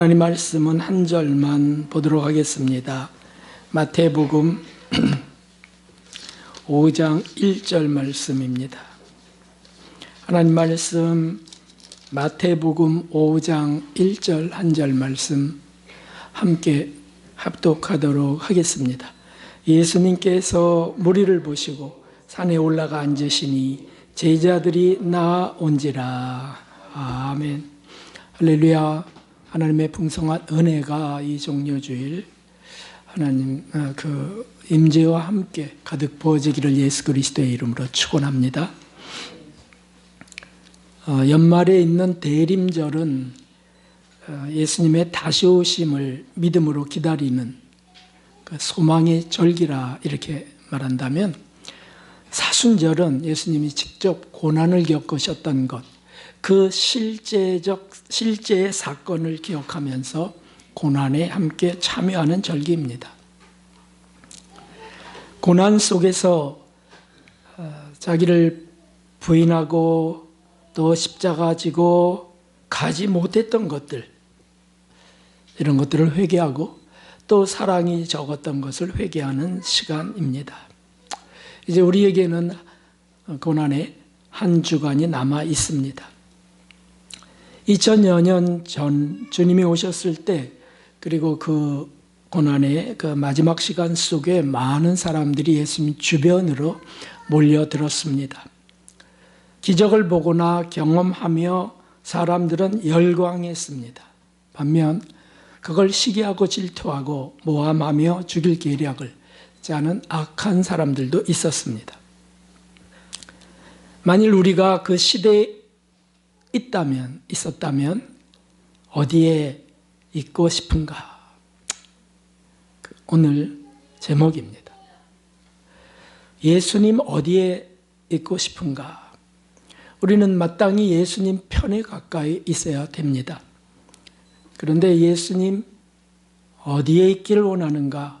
하나님 말씀은 한 절만 보도록 하겠습니다. 마태복음 5장 1절 말씀입니다. 하나님 말씀 마태복음 5장 1절 한 절 말씀 함께 합독하도록 하겠습니다. 예수님께서 무리를 보시고 산에 올라가 앉으시니 제자들이 나아온지라. 아멘. 할렐루야. 하나님의 풍성한 은혜가 이 종려주일 하나님 그 임재와 함께 가득 부어지기를 예수 그리스도의 이름으로 축원합니다. 연말에 있는 대림절은 예수님의 다시 오심을 믿음으로 기다리는 그 소망의 절기라 이렇게 말한다면, 사순절은 예수님이 직접 고난을 겪으셨던 것, 그 실제의 사건을 기억하면서 고난에 함께 참여하는 절기입니다. 고난 속에서 자기를 부인하고 또 십자가 지고 가지 못했던 것들, 이런 것들을 회개하고 또 사랑이 적었던 것을 회개하는 시간입니다. 이제 우리에게는 고난의 한 주간이 남아 있습니다. 2000여 년 전 주님이 오셨을 때, 그리고 그 고난의 그 마지막 시간 속에 많은 사람들이 예수님 주변으로 몰려들었습니다. 기적을 보거나 경험하며 사람들은 열광했습니다. 반면 그걸 시기하고 질투하고 모함하며 죽일 계략을 짜는 악한 사람들도 있었습니다. 만일 우리가 그 시대에 있었다면 어디에 있고 싶은가? 오늘 제목입니다. 예수님 어디에 있고 싶은가? 우리는 마땅히 예수님 편에 가까이 있어야 됩니다. 그런데 예수님 어디에 있기를 원하는가?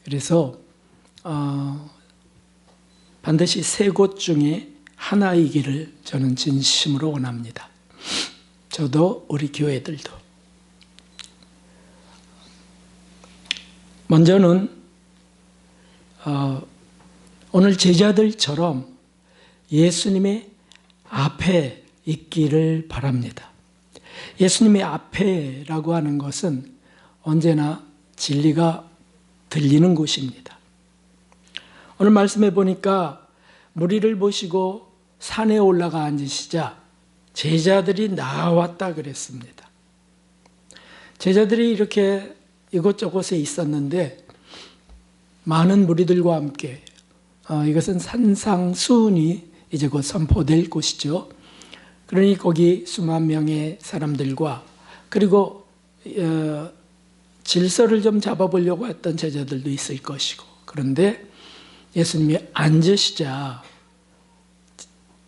그래서 반드시 세 곳 중에 하나이기를 저는 진심으로 원합니다. 저도 우리 교회들도. 먼저는 오늘 제자들처럼 예수님의 앞에 있기를 바랍니다. 예수님의 앞에라고 하는 것은 언제나 진리가 들리는 곳입니다. 오늘 말씀해 보니까 무리를 보시고 산에 올라가 앉으시자 제자들이 나왔다 그랬습니다. 제자들이 이렇게 이곳저곳에 있었는데 많은 무리들과 함께, 이것은 산상수훈이 이제 곧 선포될 곳이죠. 그러니 거기 수만 명의 사람들과, 그리고 질서를 좀 잡아보려고 했던 제자들도 있을 것이고, 그런데 예수님이 앉으시자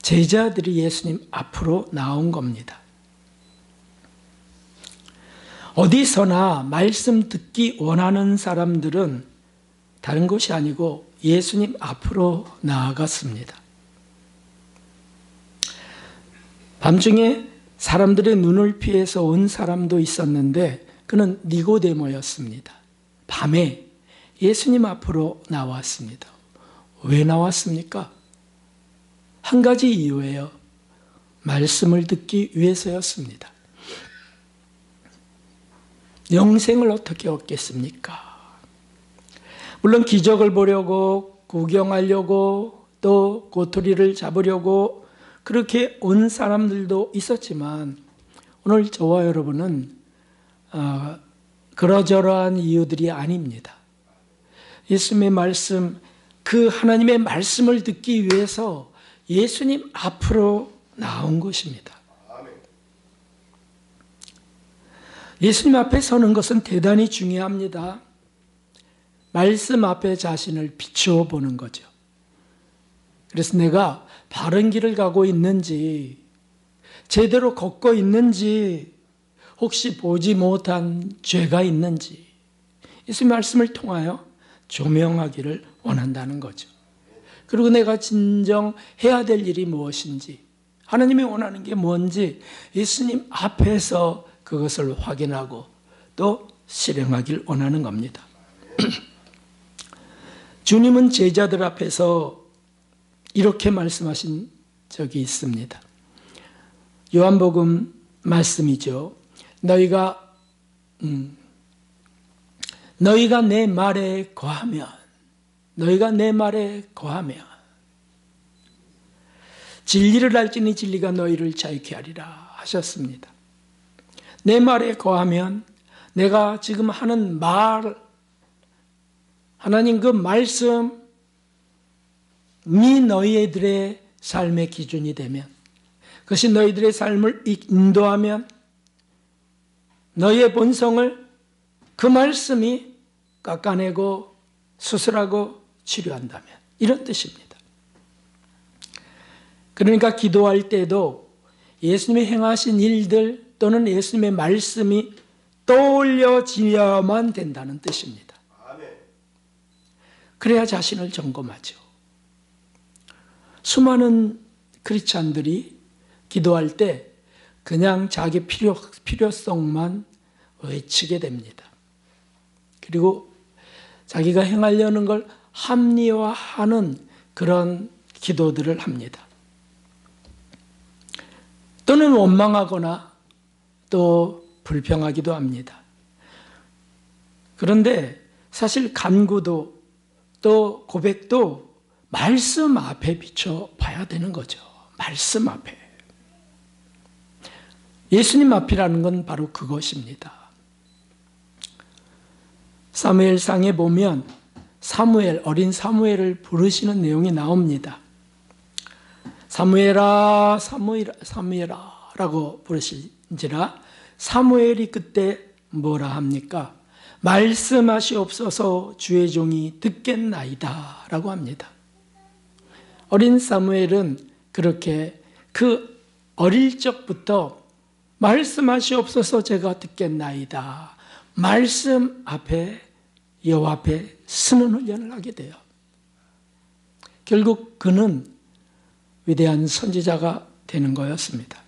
제자들이 예수님 앞으로 나온 겁니다. 어디서나 말씀 듣기 원하는 사람들은 다른 곳이 아니고 예수님 앞으로 나아갔습니다. 밤중에 사람들의 눈을 피해서 온 사람도 있었는데 그는 니고데모였습니다. 밤에 예수님 앞으로 나왔습니다. 왜 나왔습니까? 한 가지 이유예요. 말씀을 듣기 위해서였습니다. 영생을 어떻게 얻겠습니까? 물론 기적을 보려고, 구경하려고, 또 고토리를 잡으려고 그렇게 온 사람들도 있었지만, 오늘 저와 여러분은 그러저러한 이유들이 아닙니다. 예수님의 말씀, 그 하나님의 말씀을 듣기 위해서 예수님 앞으로 나온 것입니다. 예수님 앞에 서는 것은 대단히 중요합니다. 말씀 앞에 자신을 비추어 보는 거죠. 그래서 내가 바른 길을 가고 있는지, 제대로 걷고 있는지, 혹시 보지 못한 죄가 있는지 예수님 말씀을 통하여 조명하기를 원한다는 거죠. 그리고 내가 진정 해야 될 일이 무엇인지, 하나님이 원하는 게 뭔지 예수님 앞에서 그것을 확인하고 또 실행하길 원하는 겁니다. 주님은 제자들 앞에서 이렇게 말씀하신 적이 있습니다. 요한복음 말씀이죠. 너희가 내 말에 거하면 진리를 알지니 진리가 너희를 자유케 하리라 하셨습니다. 내 말에 거하면 내가 지금 하는 말, 하나님 그 말씀이 너희들의 삶의 기준이 되면, 그것이 너희들의 삶을 인도하면, 너희의 본성을 그 말씀이 깎아내고 수술하고 치료한다면, 이런 뜻입니다. 그러니까 기도할 때도 예수님이 행하신 일들 또는 예수님의 말씀이 떠올려지려만 된다는 뜻입니다. 그래야 자신을 점검하죠. 수많은 크리스찬들이 기도할 때 그냥 자기 필요성만 외치게 됩니다. 그리고 자기가 행하려는 걸 합리화하는 그런 기도들을 합니다. 또는 원망하거나 또 불평하기도 합니다. 그런데 사실 간구도 또 고백도 말씀 앞에 비춰 봐야 되는 거죠. 말씀 앞에. 예수님 앞이라는 건 바로 그것입니다. 사무엘상에 보면 어린 사무엘을 부르시는 내용이 나옵니다. 사무엘아 라고 부르신지라 사무엘이 그때 뭐라 합니까? 말씀하시옵소서 주의 종이 듣겠나이다 라고 합니다. 어린 사무엘은 그렇게 그 어릴 적부터 말씀하시옵소서 제가 듣겠나이다. 말씀 앞에 여호와 앞에 쓰는 훈련을 하게 돼요. 결국 그는 위대한 선지자가 되는 거였습니다.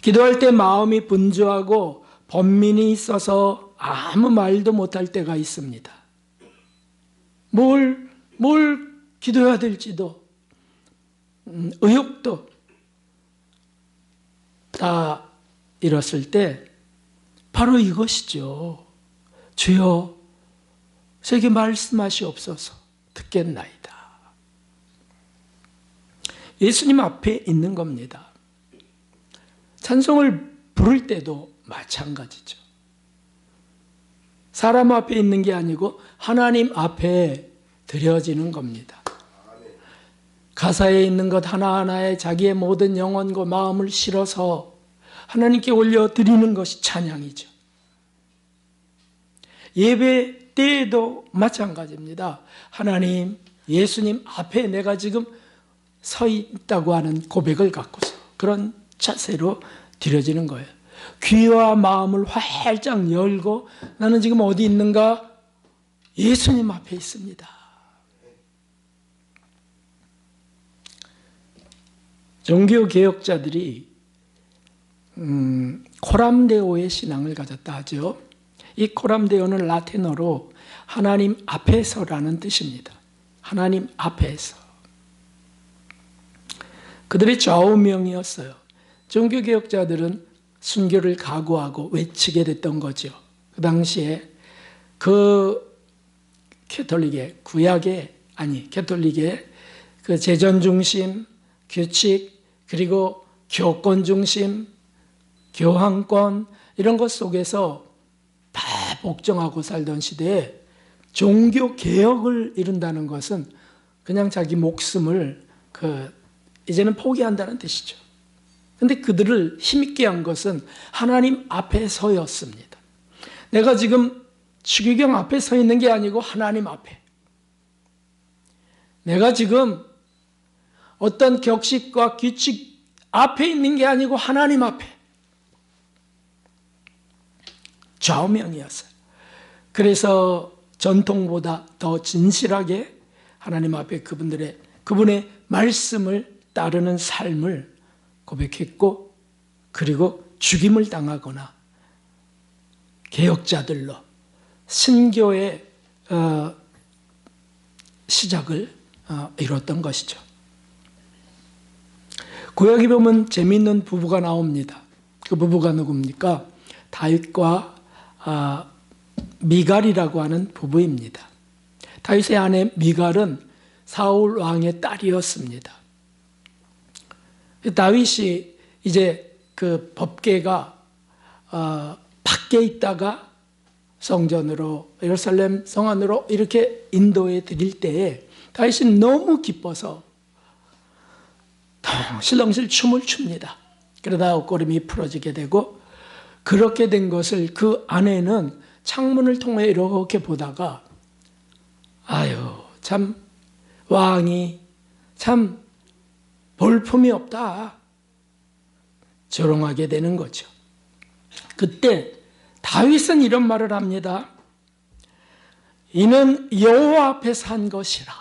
기도할 때 마음이 분주하고 번민이 있어서 아무 말도 못할 때가 있습니다. 뭘 기도해야 될지도 의욕도 다 잃었을 때 바로 이것이죠. 주여 저에게 말씀하시옵소서 듣겠나이다. 예수님 앞에 있는 겁니다. 찬송을 부를 때도 마찬가지죠. 사람 앞에 있는 게 아니고 하나님 앞에 드려지는 겁니다. 가사에 있는 것 하나하나에 자기의 모든 영혼과 마음을 실어서 하나님께 올려드리는 것이 찬양이죠. 예배 때에도 마찬가지입니다. 하나님, 예수님 앞에 내가 지금 서 있다고 하는 고백을 갖고서 그런 자세로 드려지는 거예요. 귀와 마음을 활짝 열고 나는 지금 어디 있는가? 예수님 앞에 있습니다. 종교개혁자들이 코람데오의 신앙을 가졌다 하죠. 이 코람데오는 라틴어로 하나님 앞에서라는 뜻입니다. 하나님 앞에서. 그들의 좌우명이었어요. 종교개혁자들은 순교를 각오하고 외치게 됐던 거죠. 그 당시에 캐톨릭의 그 재전 중심, 규칙, 그리고 교권 중심, 교황권 이런 것 속에서 다 복종하고 살던 시대에 종교 개혁을 이룬다는 것은 그냥 자기 목숨을 이제는 포기한다는 뜻이죠. 그런데 그들을 힘있게 한 것은 하나님 앞에 서였습니다. 내가 지금 추기경 앞에 서 있는 게 아니고 하나님 앞에. 내가 지금 어떤 격식과 규칙 앞에 있는 게 아니고 하나님 앞에. 좌우명이었어요. 그래서 전통보다 더 진실하게 하나님 앞에 그분의 말씀을 따르는 삶을 고백했고, 그리고 죽임을 당하거나 개혁자들로 신교의 시작을 이뤘던 것이죠. 구약에 보면 재미있는 부부가 나옵니다. 그 부부가 누굽니까? 다윗과 미갈이라고 하는 부부입니다. 다윗의 아내 미갈은 사울 왕의 딸이었습니다. 다윗이 이제 그 법궤가 밖에 있다가 성전으로 예루살렘 성 안으로 이렇게 인도해 드릴 때에 다윗이 너무 기뻐서 덩실덩실 춤을 춥니다. 그러다 옷걸음이 풀어지게 되고, 그렇게 된 것을 그 아내는 창문을 통해 이렇게 보다가 아유 참 왕이 참 볼품이 없다, 조롱하게 되는 거죠. 그때 다윗은 이런 말을 합니다. 이는 여호와 앞에서 한 것이라.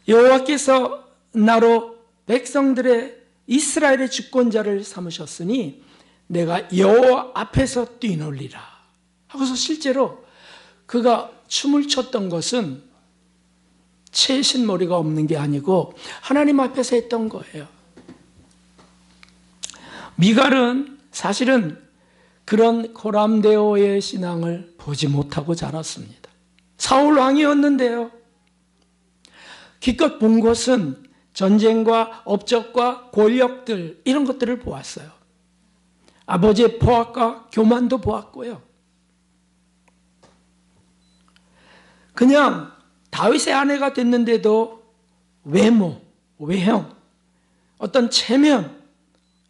여호와께서 나로 백성들의 이스라엘의 주권자를 삼으셨으니 내가 여호와 앞에서 뛰놀리라 하고서 실제로 그가 춤을 췄던 것은 채신머리가 없는 게 아니고 하나님 앞에서 했던 거예요. 미갈은 사실은 그런 고람데오의 신앙을 보지 못하고 자랐습니다. 사울 왕이었는데요. 기껏 본 것은 전쟁과 업적과 권력들 이런 것들을 보았어요. 아버지의 포악과 교만도 보았고요. 그냥 다윗의 아내가 됐는데도 외모, 외형, 어떤 체면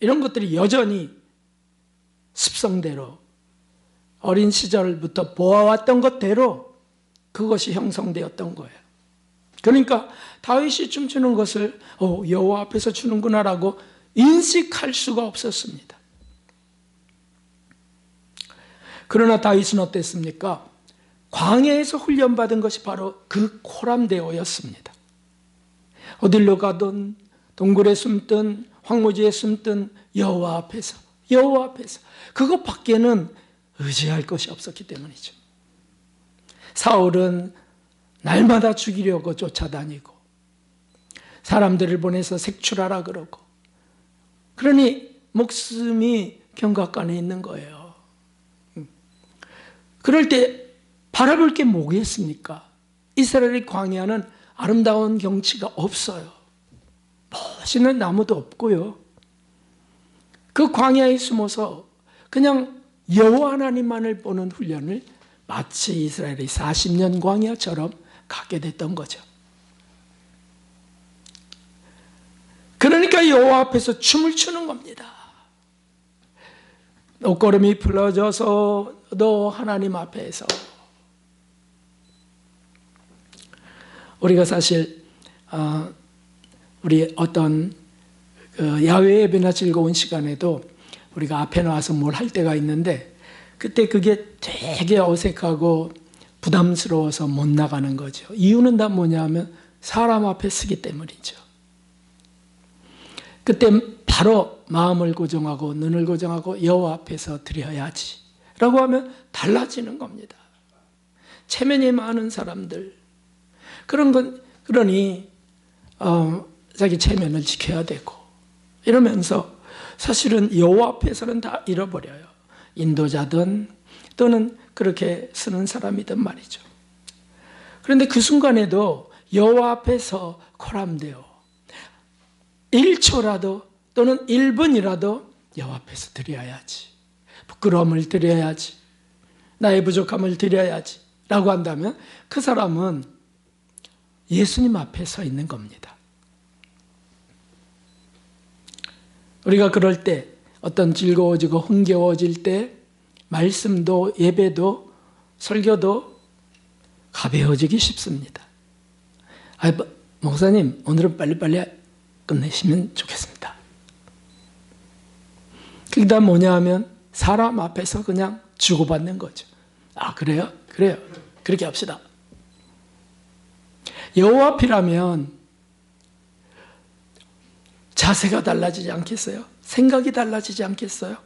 이런 것들이 여전히 습성대로 어린 시절부터 보아왔던 것대로 그것이 형성되었던 거예요. 그러니까 다윗이 춤추는 것을 여호와 앞에서 추는구나라고 인식할 수가 없었습니다. 그러나 다윗은 어땠습니까? 광야에서 훈련받은 것이 바로 그 코람데오였습니다. 어딜로 가든 동굴에 숨든 황무지에 숨든 여호와 앞에서 그것 밖에는 의지할 것이 없었기 때문이죠. 사울은 날마다 죽이려고 쫓아다니고 사람들을 보내서 색출하라 그러고, 그러니 목숨이 경각간에 있는 거예요. 그럴 때 바라볼 게 뭐겠습니까? 이스라엘의 광야는 아름다운 경치가 없어요. 멋있는 나무도 없고요. 그 광야에 숨어서 그냥 여호와 하나님만을 보는 훈련을 마치 이스라엘의 40년 광야처럼 갖게 됐던 거죠. 그러니까 여호와 앞에서 춤을 추는 겁니다. 옷걸음이 풀어져서도 하나님 앞에서. 우리가 사실 우리 어떤 야외 예배나 즐거운 시간에도 우리가 앞에 나와서 뭘 할 때가 있는데 그때 그게 되게 어색하고 부담스러워서 못 나가는 거죠. 이유는 다 뭐냐면 사람 앞에 서기 때문이죠. 그때 바로 마음을 고정하고 눈을 고정하고 여호와 앞에서 드려야지 라고 하면 달라지는 겁니다. 체면이 많은 사람들, 그러니 자기 체면을 지켜야 되고 이러면서 사실은 여호와 앞에서는 다 잃어버려요. 인도자든 또는 그렇게 쓰는 사람이든 말이죠. 그런데 그 순간에도 여호와 앞에서 코람데오 1초라도 또는 1분이라도 여호와 앞에서 드려야지, 부끄러움을 드려야지, 나의 부족함을 드려야지 라고 한다면 그 사람은 예수님 앞에 서 있는 겁니다. 우리가 그럴 때 어떤 즐거워지고 흥겨워질 때 말씀도 예배도 설교도 가벼워지기 쉽습니다. 목사님 오늘은 빨리빨리 끝내시면 좋겠습니다. 그게 다 뭐냐 하면 사람 앞에서 그냥 주고받는 거죠. 아 그래요? 그래요. 그렇게 합시다. 여호와 앞이라면 자세가 달라지지 않겠어요? 생각이 달라지지 않겠어요?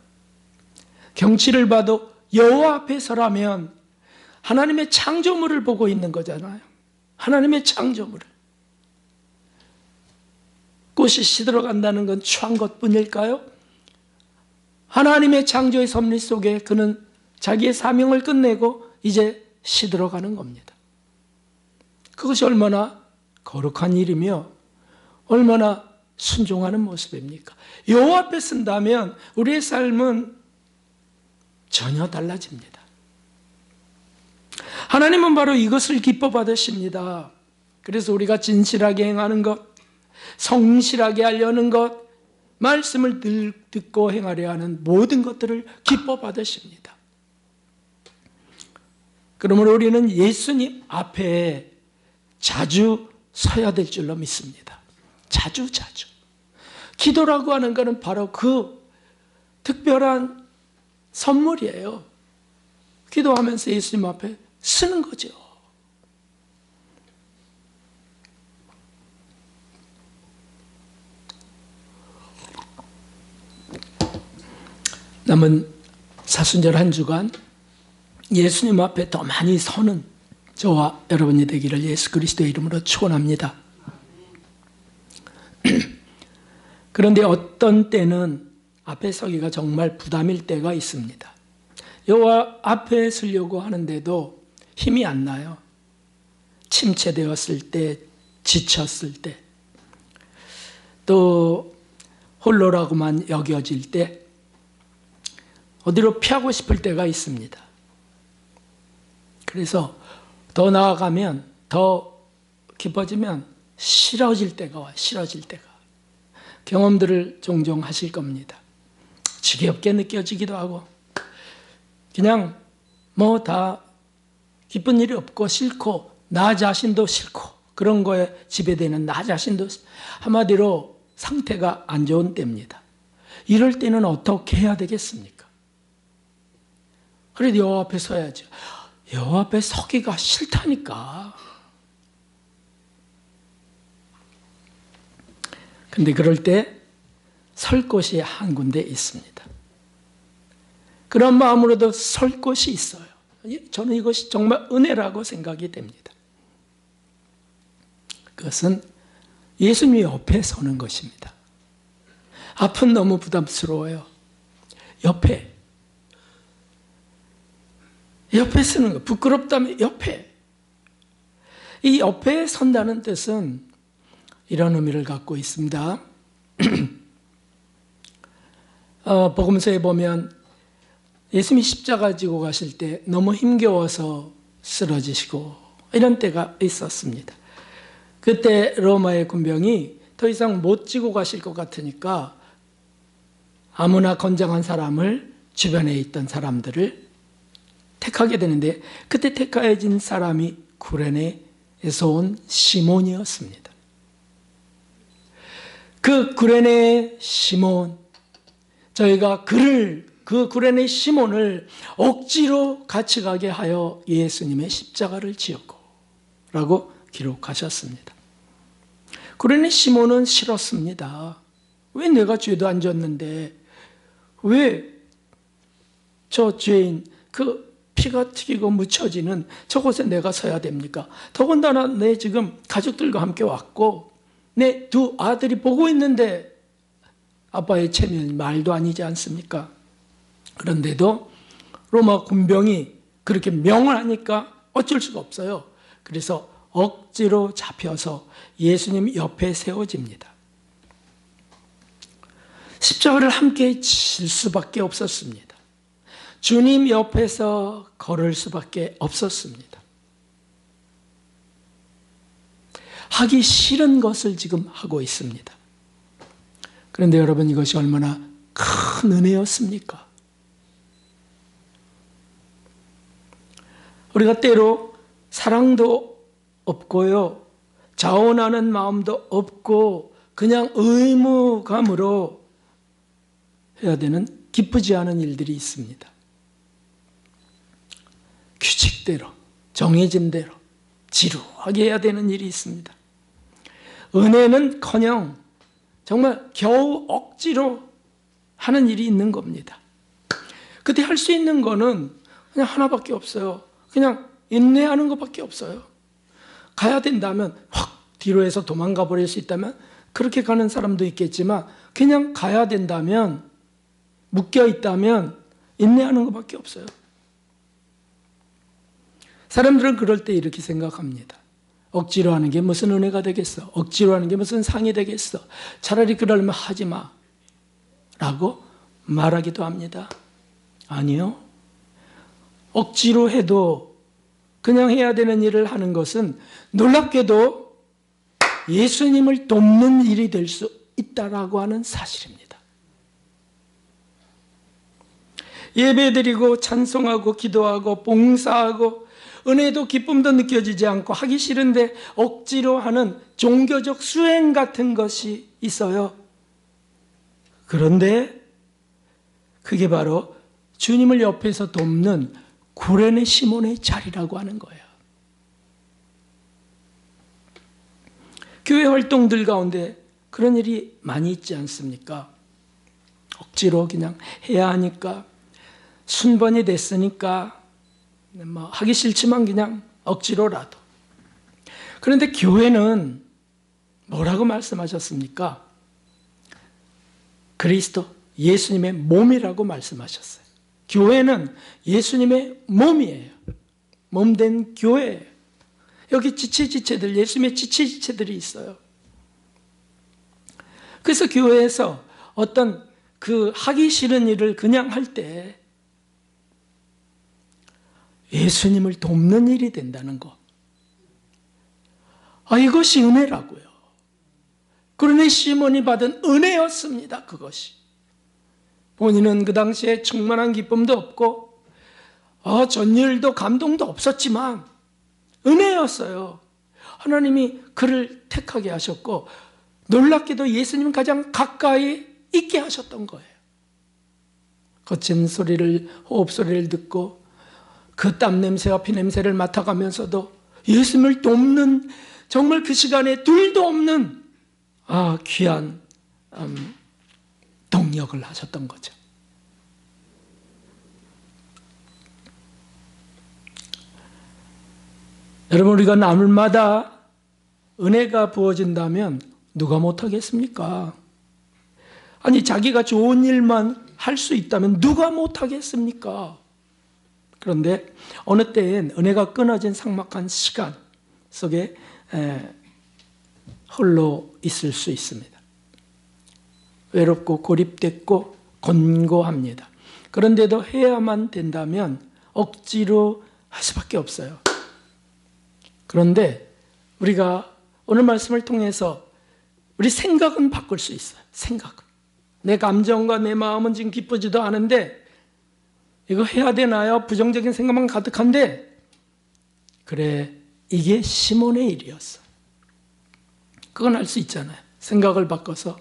경치를 봐도 여호와 앞에 서라면 하나님의 창조물을 보고 있는 거잖아요. 하나님의 창조물을. 꽃이 시들어간다는 건 추한 것뿐일까요? 하나님의 창조의 섭리 속에 그는 자기의 사명을 끝내고 이제 시들어가는 겁니다. 그것이 얼마나 거룩한 일이며 얼마나 순종하는 모습입니까? 여호와 앞에 쓴다면 우리의 삶은 전혀 달라집니다. 하나님은 바로 이것을 기뻐 받으십니다. 그래서 우리가 진실하게 행하는 것, 성실하게 하려는 것, 말씀을 듣고 행하려 하는 모든 것들을 기뻐 받으십니다. 그러므로 우리는 예수님 앞에 자주 서야 될 줄로 믿습니다. 자주. 기도라고 하는 것은 바로 그 특별한 선물이에요. 기도하면서 예수님 앞에 서는 거죠. 남은 사순절 한 주간 예수님 앞에 더 많이 서는 저와 여러분이 되기를 예수 그리스도의 이름으로 축원합니다. 그런데 어떤 때는 앞에 서기가 정말 부담일 때가 있습니다. 여호와 앞에 서려고 하는데도 힘이 안 나요. 침체되었을 때, 지쳤을 때, 또 홀로라고만 여겨질 때, 어디로 피하고 싶을 때가 있습니다. 그래서 더 나아가면, 더 깊어지면 싫어질 때가 와요. 싫어질 때가. 경험들을 종종 하실 겁니다. 지겹게 느껴지기도 하고 그냥 뭐 다 기쁜 일이 없고 싫고 나 자신도 싫고 그런 거에 지배되는 나 자신도 한마디로 상태가 안 좋은 때입니다. 이럴 때는 어떻게 해야 되겠습니까? 그래도 여호와 앞에 서야죠. 여호와 앞에 서기가 싫다니까. 근데 그럴 때 설 곳이 한 군데 있습니다. 그런 마음으로도 설 곳이 있어요. 저는 이것이 정말 은혜라고 생각이 됩니다. 그것은 예수님 옆에 서는 것입니다. 앞은 너무 부담스러워요. 옆에 서는 거. 부끄럽다면 옆에. 이 옆에 선다는 뜻은 이런 의미를 갖고 있습니다. 복음서에 보면 예수님이 십자가 지고 가실 때 너무 힘겨워서 쓰러지시고 이런 때가 있었습니다. 그때 로마의 군병이 더 이상 못 지고 가실 것 같으니까 아무나 건장한 사람을 주변에 있던 사람들을 택하게 되는데 그때 택하여진 사람이 구레네에서 온 시몬이었습니다. 그 구레네 시몬, 저희가 그 구레네 시몬을 억지로 같이 가게 하여 예수님의 십자가를 지었고 라고 기록하셨습니다. 구레네 시몬은 싫었습니다. 왜 내가 죄도 안 졌는데 왜 저 죄인 그 피가 튀기고 묻혀지는 저곳에 내가 서야 됩니까? 더군다나 내 지금 가족들과 함께 왔고 내 두 아들이 보고 있는데 아빠의 체면이 말도 아니지 않습니까? 그런데도 로마 군병이 그렇게 명을 하니까 어쩔 수가 없어요. 그래서 억지로 잡혀서 예수님 옆에 세워집니다. 십자가를 함께 질 수밖에 없었습니다. 주님 옆에서 걸을 수밖에 없었습니다. 하기 싫은 것을 지금 하고 있습니다. 그런데 여러분 이것이 얼마나 큰 은혜였습니까? 우리가 때로 사랑도 없고요. 자원하는 마음도 없고 그냥 의무감으로 해야 되는 기쁘지 않은 일들이 있습니다. 규칙대로, 정해진 대로 지루하게 해야 되는 일이 있습니다. 은혜는커녕 정말 겨우 억지로 하는 일이 있는 겁니다. 그때 할 수 있는 거는 그냥 하나밖에 없어요. 그냥 인내하는 것밖에 없어요. 가야 된다면 확 뒤로 해서 도망가 버릴 수 있다면 그렇게 가는 사람도 있겠지만 그냥 가야 된다면, 묶여 있다면 인내하는 것밖에 없어요. 사람들은 그럴 때 이렇게 생각합니다. 억지로 하는 게 무슨 은혜가 되겠어? 억지로 하는 게 무슨 상이 되겠어? 차라리 그러려면 하지 마 라고 말하기도 합니다. 아니요. 억지로 해도 그냥 해야 되는 일을 하는 것은 놀랍게도 예수님을 돕는 일이 될 수 있다라고 하는 사실입니다. 예배드리고 찬송하고 기도하고 봉사하고 은혜도 기쁨도 느껴지지 않고 하기 싫은데 억지로 하는 종교적 수행 같은 것이 있어요. 그런데 그게 바로 주님을 옆에서 돕는 구레네 시몬의 자리라고 하는 거예요. 교회 활동들 가운데 그런 일이 많이 있지 않습니까? 억지로 그냥 해야 하니까, 순번이 됐으니까 하기 싫지만 그냥 억지로라도. 그런데 교회는 뭐라고 말씀하셨습니까? 그리스도 예수님의 몸이라고 말씀하셨어요. 교회는 예수님의 몸이에요. 몸된 교회예요. 여기 지체지체들, 예수님의 지체지체들이 있어요. 그래서 교회에서 어떤 그 하기 싫은 일을 그냥 할 때 예수님을 돕는 일이 된다는 것. 이것이 은혜라고요. 그러니 시몬이 받은 은혜였습니다. 그것이. 본인은 그 당시에 충만한 기쁨도 없고 전율도 감동도 없었지만 은혜였어요. 하나님이 그를 택하게 하셨고 놀랍게도 예수님은 가장 가까이 있게 하셨던 거예요. 거친 소리를, 호흡 소리를 듣고 그 땀 냄새와 피 냄새를 맡아가면서도 예수님을 돕는, 정말 그 시간에 둘도 없는 귀한 동력을 하셨던 거죠. 여러분, 우리가 날마다 은혜가 부어진다면 누가 못하겠습니까? 아니, 자기가 좋은 일만 할 수 있다면 누가 못하겠습니까? 그런데 어느 때엔 은혜가 끊어진 삭막한 시간 속에 홀로 있을 수 있습니다. 외롭고 고립됐고 곤고합니다. 그런데도 해야만 된다면 억지로 할 수밖에 없어요. 그런데 우리가 오늘 말씀을 통해서 우리 생각은 바꿀 수 있어요. 생각은. 내 감정과 내 마음은 지금 기쁘지도 않은데 이거 해야 되나요? 부정적인 생각만 가득한데, 그래, 이게 시몬의 일이었어. 그건 알 수 있잖아요. 생각을 바꿔서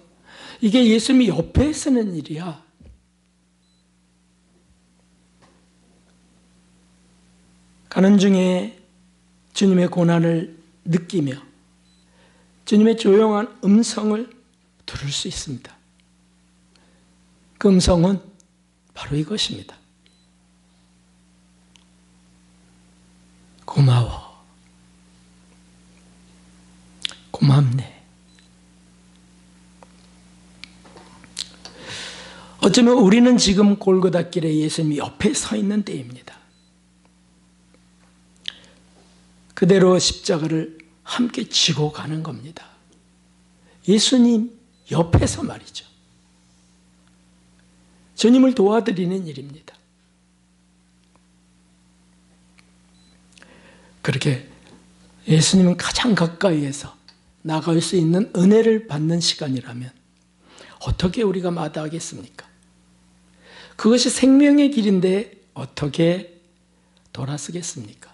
이게 예수님이 옆에 쓰는 일이야. 가는 중에 주님의 고난을 느끼며 주님의 조용한 음성을 들을 수 있습니다. 그 음성은 바로 이것입니다. 고마워. 고맙네. 어쩌면 우리는 지금 골고다 길에 예수님이 옆에 서 있는 때입니다. 그대로 십자가를 함께 지고 가는 겁니다. 예수님 옆에서 말이죠. 주님을 도와드리는 일입니다. 그렇게 예수님은 가장 가까이에서 나갈 수 있는 은혜를 받는 시간이라면 어떻게 우리가 마다하겠습니까? 그것이 생명의 길인데 어떻게 돌아서겠습니까?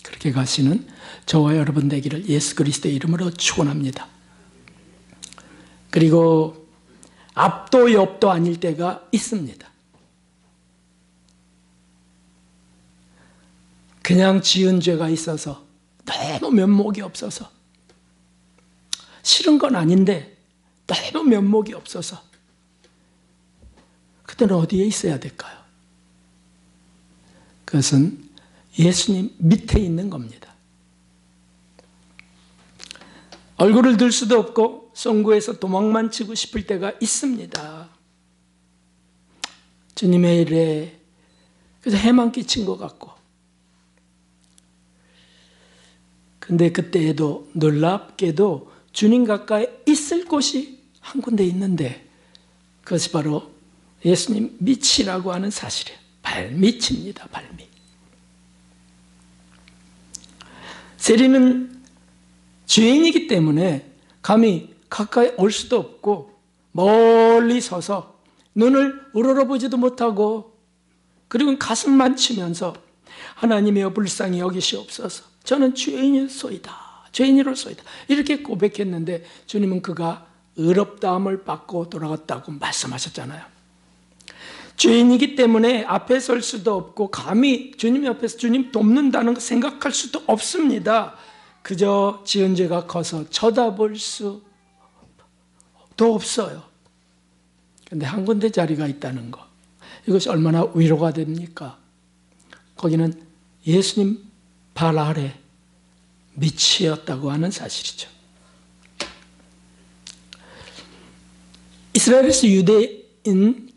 그렇게 가시는 저와 여러분 되기를 예수 그리스도의 이름으로 축원합니다. 그리고 앞도 옆도 아닐 때가 있습니다. 그냥 지은 죄가 있어서 너무 면목이 없어서, 싫은 건 아닌데 너무 면목이 없어서 그때는 어디에 있어야 될까요? 그것은 예수님 밑에 있는 겁니다. 얼굴을 들 수도 없고 송구해서 도망만 치고 싶을 때가 있습니다. 주님의 일에 그래서 해만 끼친 것 같고, 근데 그때에도 놀랍게도 주님 가까이 있을 곳이 한 군데 있는데 그것이 바로 예수님 밑이라고 하는 사실이에요. 발밑입니다. 발밑. 세리는 죄인이기 때문에 감히 가까이 올 수도 없고 멀리 서서 눈을 우러러보지도 못하고, 그리고 가슴만 치면서 하나님이여 불쌍히 여기시옵소서, 저는 죄인이로소이다, 죄인이로소이다, 이렇게 고백했는데 주님은 그가 의롭다함을 받고 돌아갔다고 말씀하셨잖아요. 죄인이기 때문에 앞에 설 수도 없고 감히 주님 옆에서 주님 돕는다는 거 생각할 수도 없습니다. 그저 지은 죄가 커서 쳐다볼 수도 없어요. 그런데 한 군데 자리가 있다는 거, 이것이 얼마나 위로가 됩니까? 거기는 예수님 발 아래 밑이었다고 하는 사실이죠. 이스라엘에서 유대인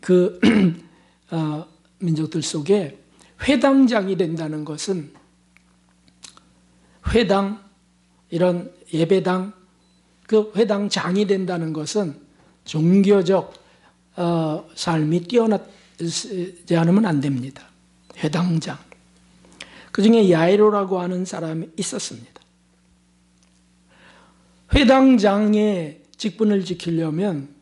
민족들 속에 회당장이 된다는 것은, 회당, 이런 예배당, 그 회당장이 된다는 것은 종교적 삶이 뛰어나지 않으면 안 됩니다. 회당장. 그 중에 야이로라고 하는 사람이 있었습니다. 회당장의 직분을 지키려면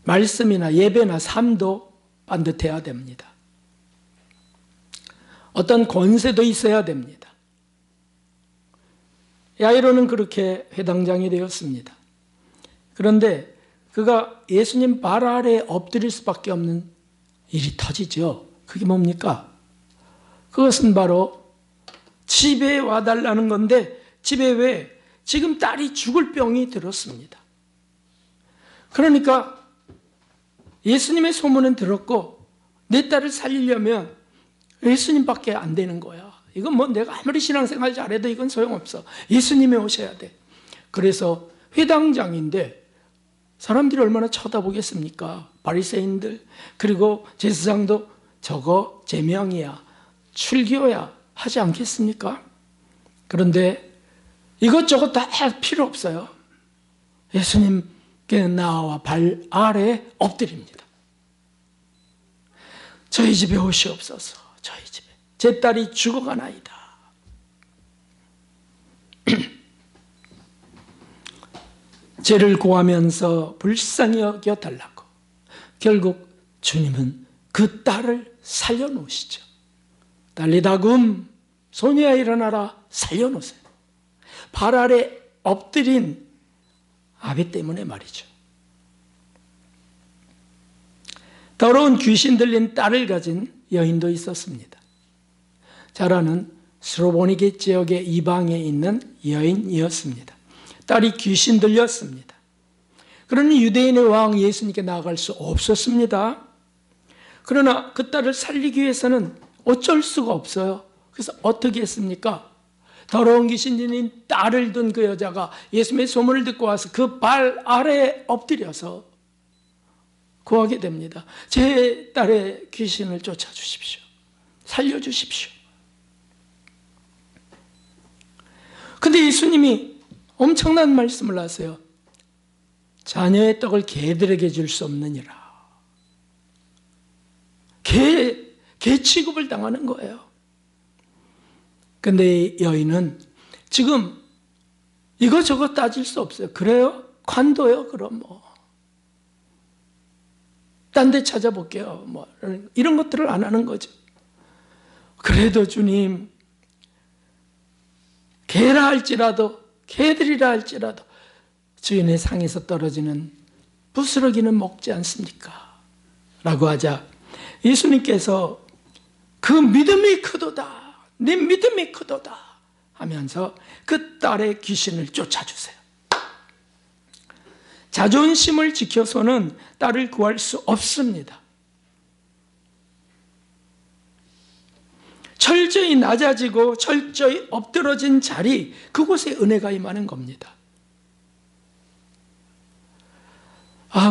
말씀이나 예배나 삶도 반듯해야 됩니다. 어떤 권세도 있어야 됩니다. 야이로는 그렇게 회당장이 되었습니다. 그런데 그가 예수님 발 아래에 엎드릴 수밖에 없는 일이 터지죠. 그게 뭡니까? 그것은 바로 집에 와달라는 건데, 집에 왜? 지금 딸이 죽을 병이 들었습니다. 그러니까 예수님의 소문은 들었고 내 딸을 살리려면 예수님밖에 안 되는 거야. 이건 뭐 내가 아무리 신앙생활 잘해도 이건 소용없어. 예수님이 오셔야 돼. 그래서 회당장인데 사람들이 얼마나 쳐다보겠습니까? 바리새인들, 그리고 제사장도 저거 제명이야, 출교야 하지 않겠습니까? 그런데 이것저것 다 필요 없어요. 예수님께 나와 발 아래에 엎드립니다. 저희 집에 오시옵소서. 저희 집에 제 딸이 죽어가나이다. 죄를 고하면서 불쌍히 여겨달라고. 결국 주님은 그 딸을 살려놓으시죠. 달리다금 소녀야 일어나라, 살려놓으세요. 발 아래 엎드린 아비 때문에 말이죠. 더러운 귀신 들린 딸을 가진 여인도 있었습니다. 잘 아는 스로보니게 지역의 이방에 있는 여인이었습니다. 딸이 귀신 들렸습니다. 그러니 유대인의 왕 예수님께 나아갈 수 없었습니다. 그러나 그 딸을 살리기 위해서는 어쩔 수가 없어요. 그래서 어떻게 했습니까? 더러운 귀신 들린 딸을 둔 그 여자가 예수님의 소문을 듣고 와서 그 발 아래에 엎드려서 구하게 됩니다. 제 딸의 귀신을 쫓아주십시오. 살려주십시오. 근데 예수님이 엄청난 말씀을 하세요. 자녀의 떡을 개들에게 줄 수 없느니라. 개 취급을 당하는 거예요. 근데 여인은 지금 이거저거 따질 수 없어요. 그래요? 관둬요? 그럼 뭐. 딴 데 찾아볼게요. 뭐 이런 것들을 안 하는 거죠. 그래도 주님, 개라 할지라도, 개들이라 할지라도 주인의 상에서 떨어지는 부스러기는 먹지 않습니까? 라고 하자 예수님께서 그 믿음이 크도다, 내 믿음이 크도다 하면서 그 딸의 귀신을 쫓아주세요. 자존심을 지켜서는 딸을 구할 수 없습니다. 철저히 낮아지고 철저히 엎드러진 자리, 그곳에 은혜가 임하는 겁니다.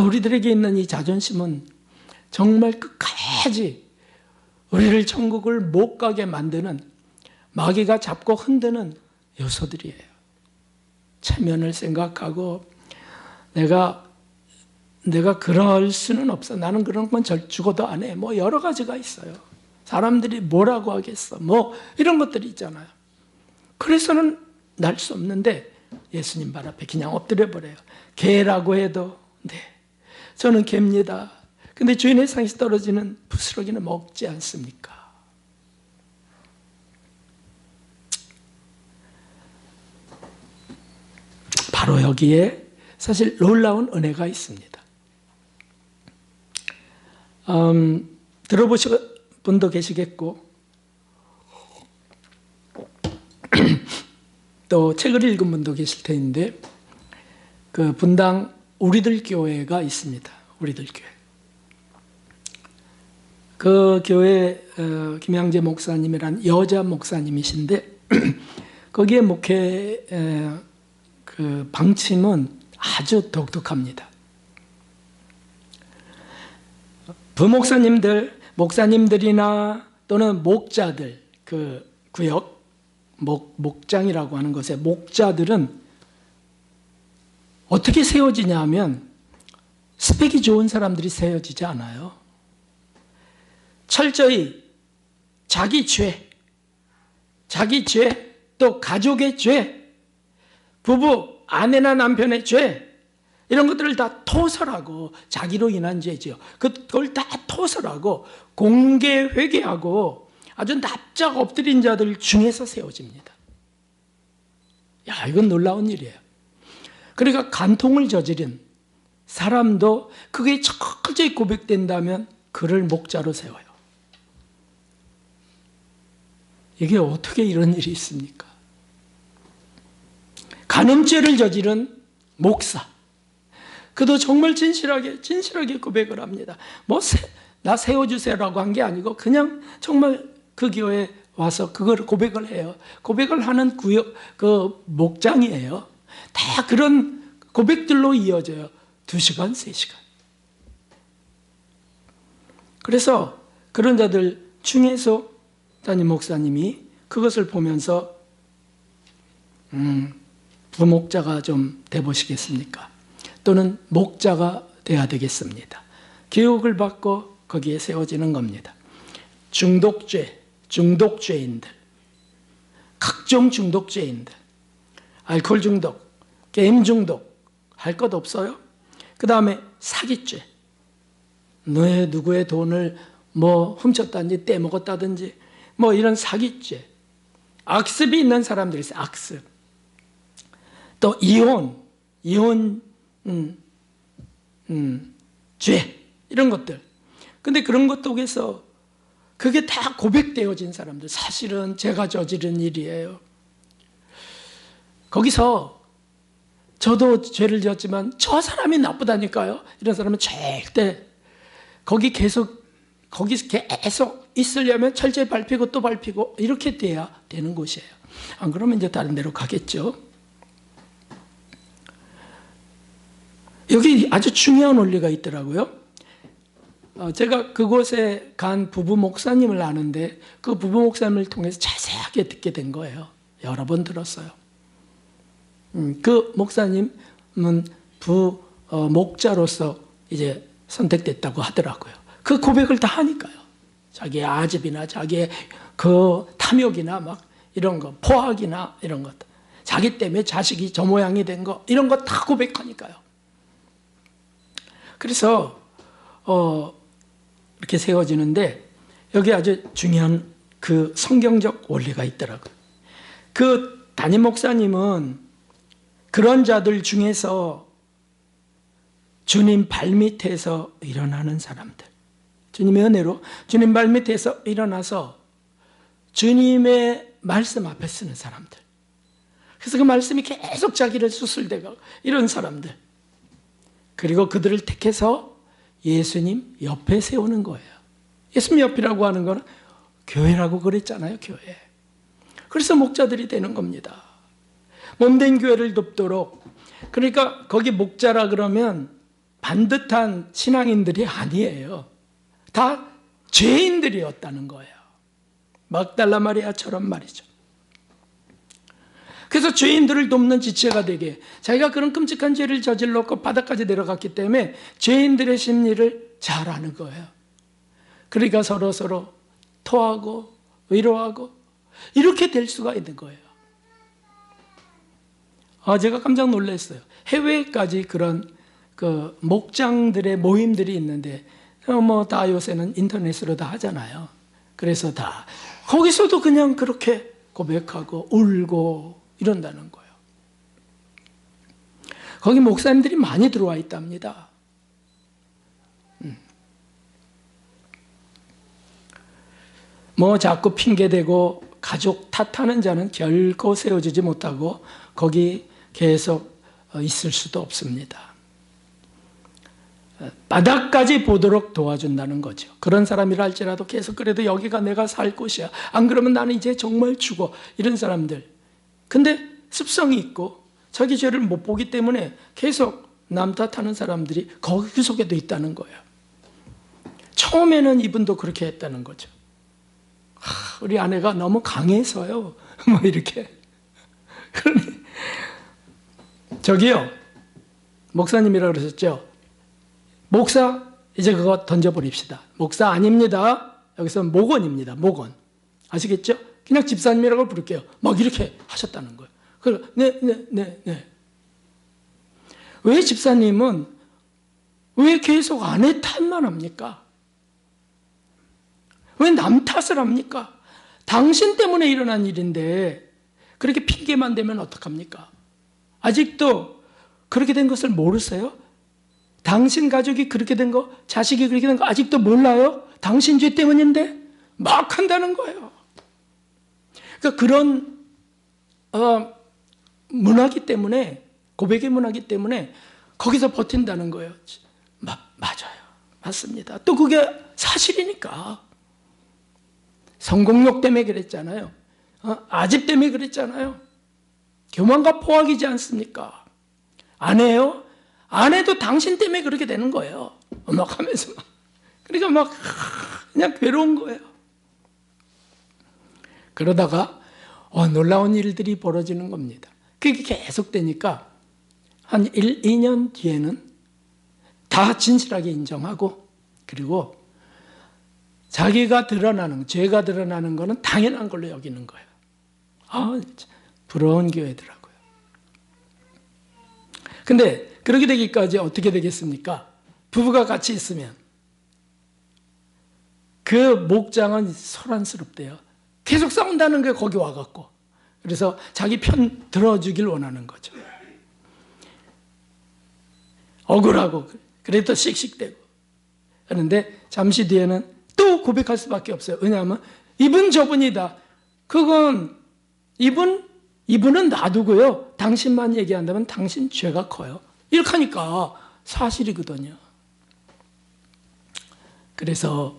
우리들에게 있는 이 자존심은 정말 끝까지 우리를 천국을 못 가게 만드는, 마귀가 잡고 흔드는 요소들이에요. 체면을 생각하고 내가 그럴 수는 없어. 나는 그런 건 죽어도 안 해. 뭐 여러 가지가 있어요. 사람들이 뭐라고 하겠어. 뭐 이런 것들이 있잖아요. 그래서는 날 수 없는데 예수님 발 앞에 그냥 엎드려 버려요. 개라고 해도 네, 저는 개입니다. 근데 주인의 상에서 떨어지는 부스러기는 먹지 않습니까? 바로 여기에 사실 놀라운 은혜가 있습니다. 들어보신 분도 계시겠고 또 책을 읽은 분도 계실 텐데, 그 분당 우리들 교회가 있습니다. 우리들 교회. 그 교회 김양재 목사님이란 여자 목사님이신데 거기에 목회 그 방침은 아주 독특합니다. 부목사님들, 목사님들이나 또는 목자들, 그 구역, 목장이라고 하는 것에 목자들은 어떻게 세워지냐 하면 스펙이 좋은 사람들이 세워지지 않아요. 철저히 자기 죄, 또 가족의 죄, 부부, 아내나 남편의 죄, 이런 것들을 다 토설하고, 자기로 인한 죄죠. 그걸 다 토설하고 공개 회개하고 아주 납작 엎드린 자들 중에서 세워집니다. 이건 놀라운 일이에요. 그러니까 간통을 저지른 사람도 그게 철저히 고백된다면 그를 목자로 세워요. 이게 어떻게 이런 일이 있습니까? 간음죄를 저지른 목사, 그도 정말 진실하게 고백을 합니다. 나 세워주세요라고 한 게 아니고 그냥 정말 그 교회에 와서 그걸 고백을 해요. 고백을 하는 그 목장이에요. 다 그런 고백들로 이어져요. 2시간, 3시간. 그래서 그런 자들 중에서 담임 목사님이 그것을 보면서 부목자가 좀 돼보시겠습니까? 또는 목자가 돼야 되겠습니다. 교육을 받고 거기에 세워지는 겁니다. 중독죄인들, 각종 중독죄인들, 알코올 중독, 게임 중독, 할 것 없어요? 그 다음에 사기죄, 누구의 돈을 훔쳤다든지 떼먹었다든지 이런 사기죄, 악습이 있는 사람들이 있어요. 악습. 또 이혼 죄, 이런 것들. 근데 그런 것 속에서 그게 다 고백되어진 사람들, 사실은 제가 저지른 일이에요. 거기서 저도 죄를 지었지만 저 사람이 나쁘다니까요. 이런 사람은 절대 거기서 계속 있으려면 철저히 밟히고 또 밟히고 이렇게 돼야 되는 곳이에요. 안 그러면 이제 다른 데로 가겠죠. 여기 아주 중요한 원리가 있더라고요. 제가 그곳에 간 부부 목사님을 아는데 그 부부 목사님을 통해서 자세하게 듣게 된 거예요. 여러 번 들었어요. 그 목사님은 목자로서 이제 선택됐다고 하더라고요. 그 고백을 다 하니까요. 자기의 아집이나 자기의 그 탐욕이나 이런 거, 포악이나 이런 것, 자기 때문에 자식이 저 모양이 된 거, 이런 거 다 고백하니까요. 그래서 이렇게 세워지는데 여기 아주 중요한 그 성경적 원리가 있더라고요. 그 담임 목사님은 그런 자들 중에서 주님 발밑에서 일어나는 사람들, 주님의 은혜로 주님 발밑에서 일어나서 주님의 말씀 앞에 쓰는 사람들, 그래서 그 말씀이 계속 자기를 수술대고 이런 사람들, 그리고 그들을 택해서 예수님 옆에 세우는 거예요. 예수님 옆이라고 하는 거는 교회라고 그랬잖아요, 교회. 그래서 목자들이 되는 겁니다. 몸된 교회를 돕도록. 그러니까 거기 목자라 그러면 반듯한 신앙인들이 아니에요. 다 죄인들이었다는 거예요. 막달라 마리아처럼 말이죠. 그래서 죄인들을 돕는 지체가 되게, 자기가 그런 끔찍한 죄를 저질렀고 바닥까지 내려갔기 때문에 죄인들의 심리를 잘 아는 거예요. 그러니까 서로 토하고 위로하고 이렇게 될 수가 있는 거예요. 제가 깜짝 놀랐어요. 해외까지 그런 그 목장들의 모임들이 있는데 다 요새는 인터넷으로 다 하잖아요. 그래서 다 거기서도 그냥 그렇게 고백하고 울고 이런다는 거예요. 거기 목사님들이 많이 들어와 있답니다. 자꾸 핑계대고 가족 탓하는 자는 결코 세워지지 못하고 거기 계속 있을 수도 없습니다. 바닥까지 보도록 도와준다는 거죠. 그런 사람이라 할지라도 계속 그래도 여기가 내가 살 곳이야. 안 그러면 나는 이제 정말 죽어. 이런 사람들. 근데 습성이 있고 자기 죄를 못 보기 때문에 계속 남 탓하는 사람들이 거기 속에도 있다는 거예요. 처음에는 이분도 그렇게 했다는 거죠. 우리 아내가 너무 강해서요. 이렇게. 그러니 저기요. 목사님이라고 그러셨죠? 목사, 이제 그거 던져버립시다. 목사 아닙니다. 여기서 목원입니다. 목원. 아시겠죠? 그냥 집사님이라고 부를게요. 이렇게 하셨다는 거예요. 네. 왜 집사님은 왜 계속 아내 탓만 합니까? 왜 남 탓을 합니까? 당신 때문에 일어난 일인데 그렇게 핑계만 대면 어떡합니까? 아직도 그렇게 된 것을 모르세요? 당신 가족이 그렇게 된 거, 자식이 그렇게 된 거 아직도 몰라요? 당신 죄 때문인데 막 한다는 거예요. 그러니까 그런 문화기 때문에, 고백의 문화기 때문에 거기서 버틴다는 거예요. 맞아요. 맞습니다. 또 그게 사실이니까. 성공욕 때문에 그랬잖아요. 아집 때문에 그랬잖아요. 교만과 포악이지 않습니까? 아내요? 아내도 당신 때문에 그렇게 되는 거예요. 막 하면서. 그러니까 그냥 괴로운 거예요. 그러다가 놀라운 일들이 벌어지는 겁니다. 그게 계속 되니까 한 1, 2년 뒤에는 다 진실하게 인정하고, 그리고 자기가 드러나는, 죄가 드러나는 거는 당연한 걸로 여기는 거예요. 부러운 교회더라고요. 근데 그렇게 되기까지 어떻게 되겠습니까? 부부가 같이 있으면 그 목장은 소란스럽대요. 계속 싸운다는 게 거기 와갖고. 그래서 자기 편 들어주길 원하는 거죠. 억울하고 그래도 씩씩대고. 그런데 잠시 뒤에는 또 고백할 수밖에 없어요. 왜냐하면 이분 저분이다. 그건 이분은 놔두고요. 당신만 얘기한다면 당신 죄가 커요. 이렇게 하니까 사실이거든요. 그래서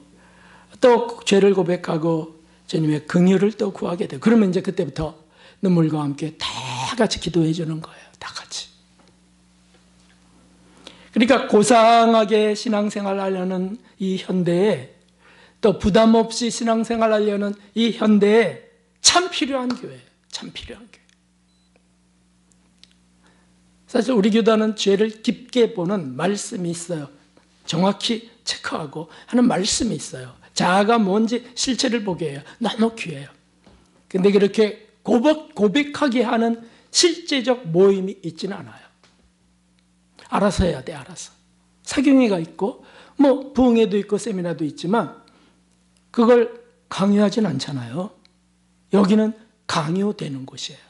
또 죄를 고백하고 주님의 긍휼을 또 구하게 돼요. 그러면 이제 그때부터 눈물과 함께 다 같이 기도해 주는 거예요. 다 같이. 그러니까 고상하게 신앙생활 하려는 이 현대에, 또 부담 없이 신앙생활 하려는 이 현대에 참 필요한 교회예요. 참 필요한 교회. 사실 우리 교단은 죄를 깊게 보는 말씀이 있어요. 정확히 체크하고 하는 말씀이 있어요. 자아가 뭔지 실체를 보게 해요. 너무 귀해요. 근데 그렇게 고백하게 하는 실제적 모임이 있지는 않아요. 알아서 해야 돼, 알아서. 사경회가 있고, 부흥회도 있고, 세미나도 있지만, 그걸 강요하진 않잖아요. 여기는 강요되는 곳이에요.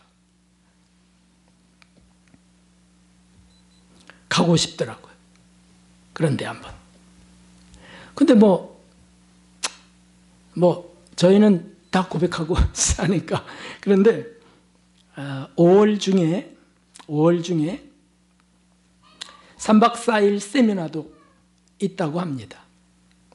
가고 싶더라고요. 그런데 한번. 근데 저희는 다 고백하고 사니까. 그런데 5월 중에 3박 4일 세미나도 있다고 합니다.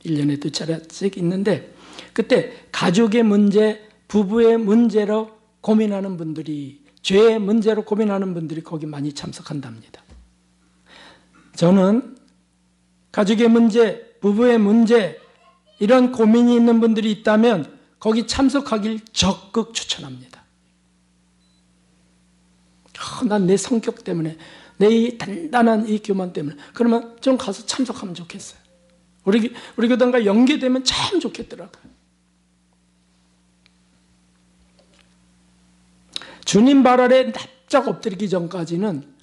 1년에 2차례씩 있는데 그때 가족의 문제, 부부의 문제로 고민하는 분들이, 죄의 문제로 고민하는 분들이 거기 많이 참석한답니다. 저는 가족의 문제, 부부의 문제, 이런 고민이 있는 분들이 있다면 거기 참석하길 적극 추천합니다. 난 내 성격 때문에, 내 이 단단한 이 교만 때문에, 그러면 좀 가서 참석하면 좋겠어요. 우리 교단과 연계되면 참 좋겠더라고요. 주님 발 아래 납작 엎드리기 전까지는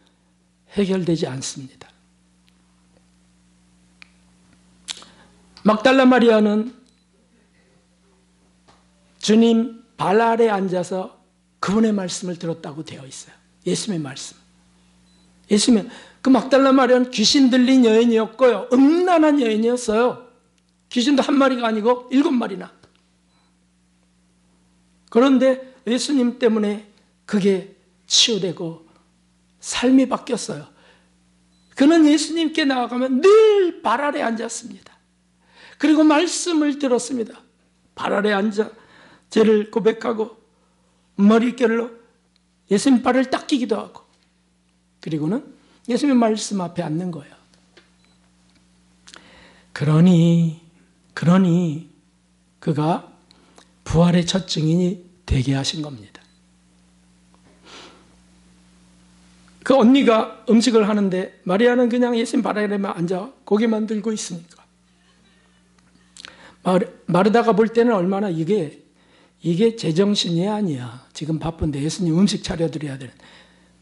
해결되지 않습니다. 막달라 마리아는 주님 발 아래 앉아서 그분의 말씀을 들었다고 되어 있어요. 예수님의 말씀. 예수님은, 그 막달라 마리아는 귀신 들린 여인이었고요, 음란한 여인이었어요. 귀신도 한 마리가 아니고 7마리나. 그런데 예수님 때문에 그게 치유되고 삶이 바뀌었어요. 그는 예수님께 나아가면 늘 발 아래 앉았습니다. 그리고 말씀을 들었습니다. 발 아래 앉아 죄를 고백하고 머릿결로 예수님 발을 닦이기도 하고, 그리고는 예수님의 말씀 앞에 앉는 거예요. 그러니 그가 부활의 첫 증인이 되게 하신 겁니다. 그 언니가 음식을 하는데 마리아는 그냥 예수님 발 아래만 앉아 고개만 들고 있으니까, 마르다가 볼 때는 얼마나 이게 제정신이 아니야. 지금 바쁜데 예수님 음식 차려드려야 되는,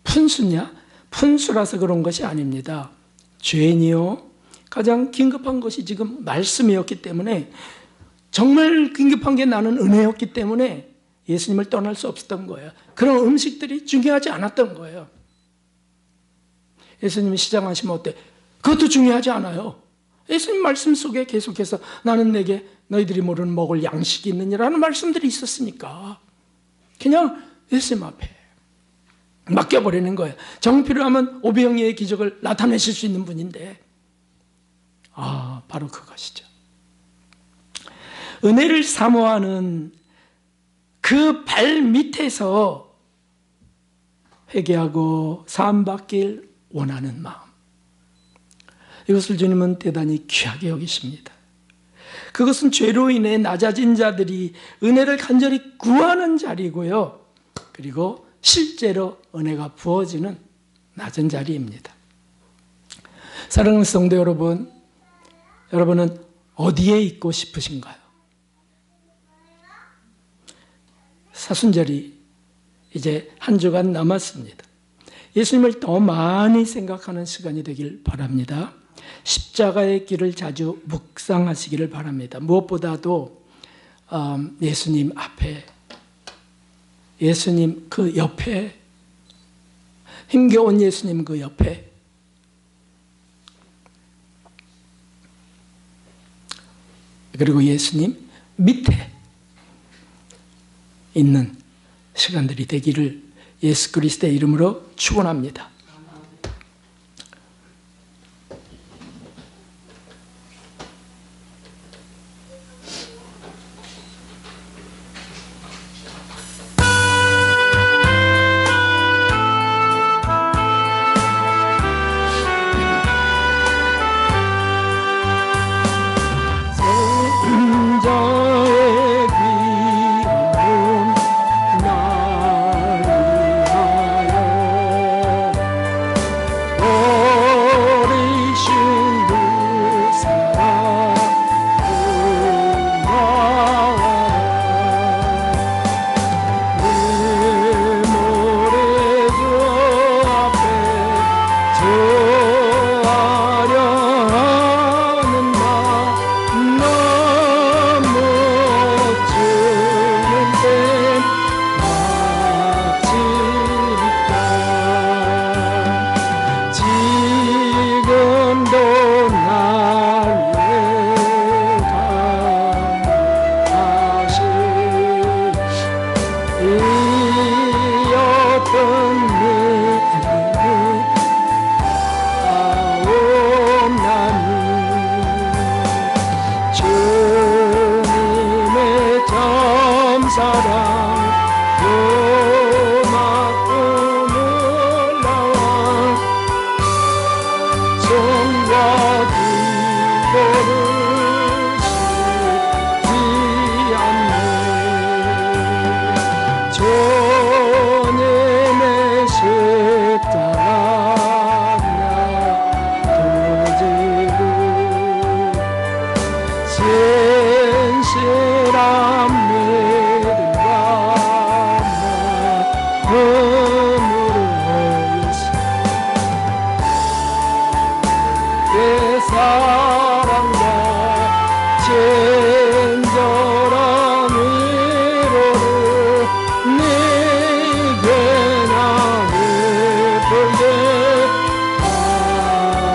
푼수냐? 푼수라서 그런 것이 아닙니다. 죄인이요, 가장 긴급한 것이 지금 말씀이었기 때문에, 정말 긴급한 게 나는 은혜였기 때문에 예수님을 떠날 수 없었던 거예요. 그런 음식들이 중요하지 않았던 거예요. 예수님이 시장하시면 어때? 그것도 중요하지 않아요. 예수님 말씀 속에 계속해서 나는 내게 너희들이 모르는 먹을 양식이 있느니라는 말씀들이 있었으니까 그냥 예수님 앞에 맡겨버리는 거예요. 정 필요하면 오병이의 기적을 나타내실 수 있는 분인데, 바로 그것이죠. 은혜를 사모하는 그 발 밑에서 회개하고 사함받길 원하는 마음, 이것을 주님은 대단히 귀하게 여기십니다. 그것은 죄로 인해 낮아진 자들이 은혜를 간절히 구하는 자리고요, 그리고 실제로 은혜가 부어지는 낮은 자리입니다. 사랑하는 성도 여러분, 여러분은 어디에 있고 싶으신가요? 사순절이 이제 한 주간 남았습니다. 예수님을 더 많이 생각하는 시간이 되길 바랍니다. 십자가의 길을 자주 묵상하시기를 바랍니다. 무엇보다도 예수님 앞에, 예수님 그 옆에, 힘겨운 예수님 그 옆에, 그리고 예수님 밑에 있는 시간들이 되기를 예수 그리스도의 이름으로 축원합니다. 사랑 요만큼을 나와 성과 기도를 쉬지 않네 전염의 십자가냐 도지고 신실한 믿음과 마음으로 예수 내 사랑과 친절한 위로를 내게 나누게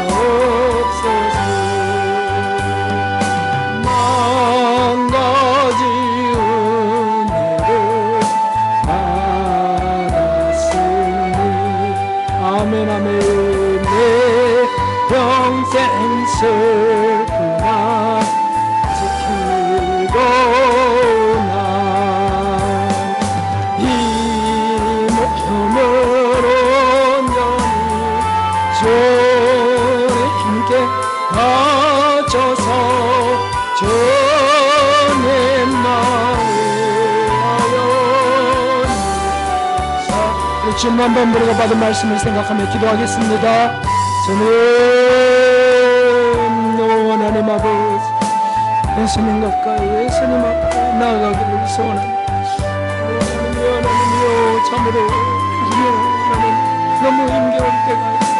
하옵소서 만 가지 은혜를 받았으니 아멘 아멘 내 평생 슬프나 지키고 난 이 몸을 온전히 주님께 바쳐서 주님 한번 부르고 받은 말씀을 생각하며 기도하겠습니다. 주님 하나님 아버지 예수님 가까이 예수님 앞에 나아가기를 소원합니다. 하나님이여 참으로 나는 너무 힘겨울 때가 있어